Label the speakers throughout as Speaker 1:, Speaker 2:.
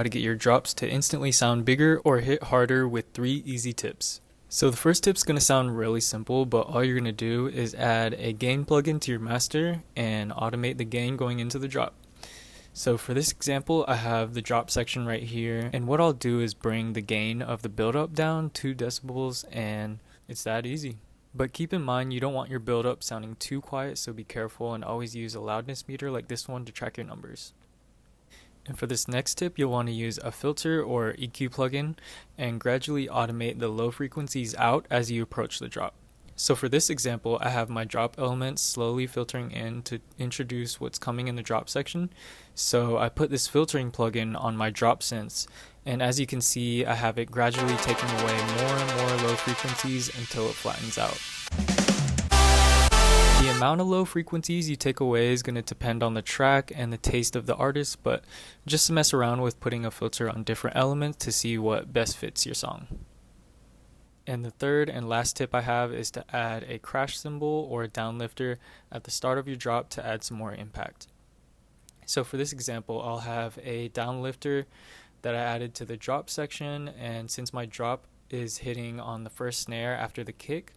Speaker 1: How to get your drops to instantly sound bigger or hit harder with 3 easy tips. So the first tip's going to sound really simple, but all you're going to do is add a gain plugin to your master and automate the gain going into the drop. So for this example, I have the drop section right here, and what I'll do is bring the gain of the build-up down 2 decibels, and it's that easy. But keep in mind you don't want your build-up sounding too quiet, so be careful and always use a loudness meter like this one to track your numbers. And for this next tip, you'll want to use a filter or EQ plugin and gradually automate the low frequencies out as you approach the drop. So for this example, I have my drop elements slowly filtering in to introduce what's coming in the drop section. So I put this filtering plugin on my drop synths, and as you can see, I have it gradually taking away more and more low frequencies until it flattens out. The amount of low frequencies you take away is going to depend on the track and the taste of the artist, but just mess around with putting a filter on different elements to see what best fits your song. And the third and last tip I have is to add a crash cymbal or a downlifter at the start of your drop to add some more impact. So for this example, I'll have a downlifter that I added to the drop section, and since my drop is hitting on the first snare after the kick,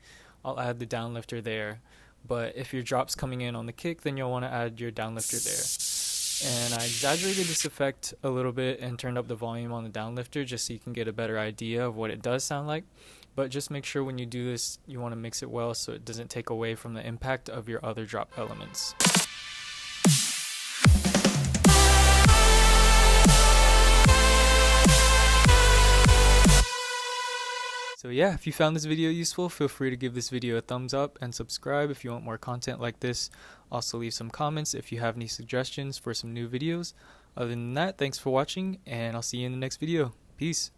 Speaker 1: I'll add the downlifter there. But if your drop's coming in on the kick, then you'll want to add your downlifter there. And I exaggerated this effect a little bit and turned up the volume on the downlifter just so you can get a better idea of what it does sound like. But just make sure when you do this, you want to mix it well so it doesn't take away from the impact of your other drop elements. So yeah, if you found this video useful, feel free to give this video a thumbs up and subscribe if you want more content like this. Also leave some comments if you have any suggestions for some new videos. Other than that, thanks for watching, and I'll see you in the next video. Peace.